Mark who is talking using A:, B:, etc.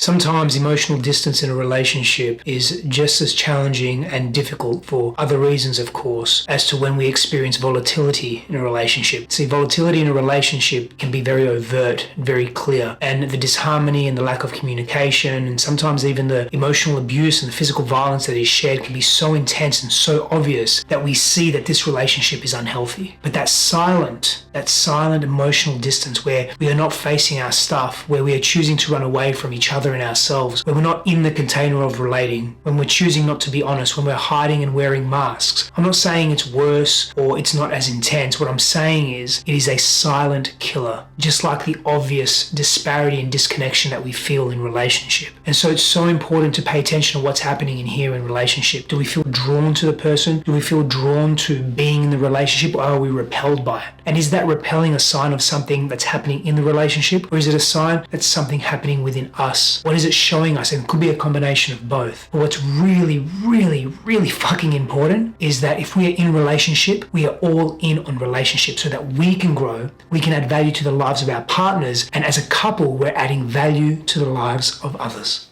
A: Sometimes emotional distance in a relationship is just as challenging and difficult for other reasons, of course, as to when we experience volatility in a relationship. See, volatility in a relationship can be very overt and very clear, and the disharmony and the lack of communication and sometimes even the emotional abuse and the physical violence that is shared can be so intense and so obvious that we see that this relationship is unhealthy. But that silent emotional distance where we are not facing our stuff, where we are choosing to run away from each other and ourselves, when we're not in the container of relating, when we're choosing not to be honest, when we're hiding and wearing masks. I'm not saying it's worse or it's not as intense. What I'm saying is it is a silent killer, just like the obvious disparity and disconnection that we feel in relationship. And so it's so important to pay attention to what's happening in here in relationship. Do we feel drawn to the person? Do we feel drawn to being in the relationship, or are we repelled by it? And is that repelling a sign of something that's happening in the relationship, or is it a sign that's something happening within us? What is it showing us? And it could be a combination of both. But what's really, really, really fucking important is that if we are in relationship, we are all in on relationship so that we can grow, we can add value to the lives of our partners, and as a couple, we're adding value to the lives of others.